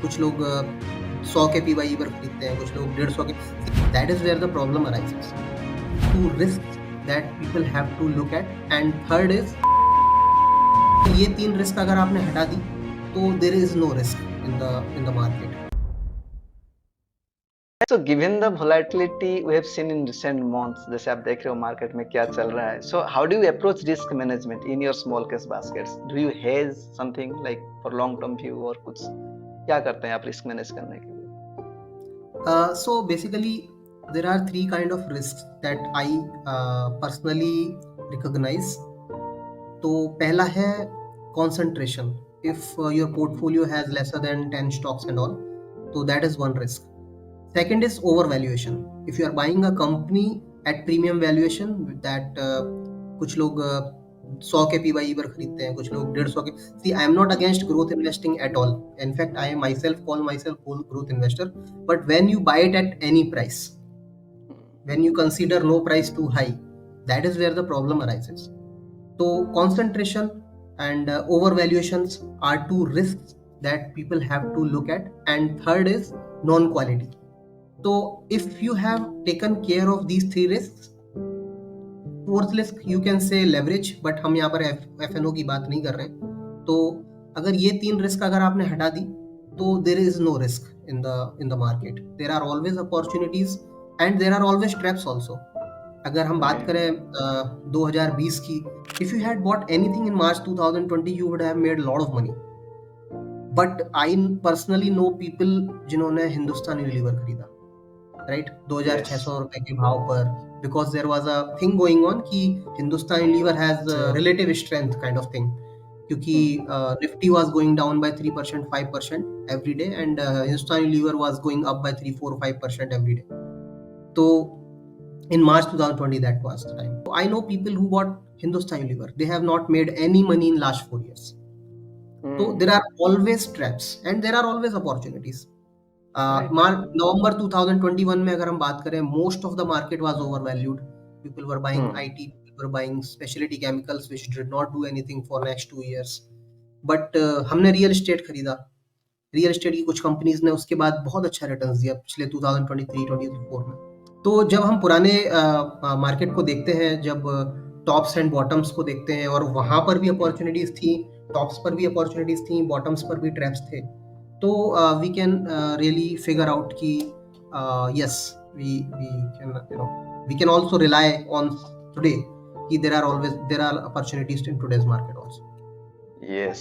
कुछ लोग 100 के पीवाई पर खरीदते हैं, कुछ लोग 150 के। That is where the problem arises. Two risk that people have to look at, and third is, ये 3 रिस्क अगर आपने हटा दी तो there is no risk in the market. So given the volatility we have seen in recent months, जैसे आप देख रहे हो मार्केट में क्या चल रहा है, so how do you approach risk management in your small case baskets? Do you hedge something like for long term view और कुछ क्या करते हैं आप रिस्क मैनेज करने के लिए? So basically there are 3 kind of risks that I personally recognize. तो पहला है concentration. If your portfolio has lesser than 10 stocks and all, so that is one risk. Second is overvaluation. If you are buying a company at premium valuation, that कुछ लोग 100 के PY पर खरीदते हैं, कुछ लोग 150 के। See, I am not against growth investing at all. In fact, I myself call myself growth investor. But when you buy it at any price, when you consider no price too high, that is where the problem arises. So concentration and overvaluations are 2 risks that people have to look at, and third is non-quality. So if you have taken care of these 3 risks, fourth risk you can say leverage, but हम यहाँ पर FNO की बात नहीं कर रहे हैं। तो अगर ये 3 रिस्क अगर आपने हटा दी तो there is no risk in the market. There are always opportunities and there are always traps also. अगर हम बात करें 2020 की, if you had bought anything in March 2020, you would have made a lot of money. But I personally know people जिन्होंने Hindustan Unilever खरीदा, right, 2600 रुपए के भाव पर, because there was a thing going on कि Hindustan Unilever has relative strength kind of thing, क्योंकि Nifty was going down by 3% 5% every day, and Hindustan Unilever was going up by 3 4 5% every day. तो in March 2020, that was the time. So I know people who bought Hindustan Unilever. They have not made any money in last 4 years. So there are always traps and there are always opportunities. November 2021 में अगर हम बात करें, most of the market was overvalued. People were buying IT, people were buying specialty chemicals which did not do anything for next 2 years. But हमने real estate खरीदा. Real estate की कुछ companies ने उसके बाद बहुत अच्छा रिटर्न्स दिया पिछले 2023-24 में. तो जब हम पुराने मार्केट को देखते हैं, जब टॉप्स एंड बॉटम्स को देखते हैं, और वहां पर भी अपॉर्चुनिटीज थी, टॉप्स पर भी अपॉर्चुनिटीज थी, बॉटम्स पर भी ट्रैप्स थे, तो we can really figure out कि yes, we can also rely on today कि there are opportunities in today's market also. Yes.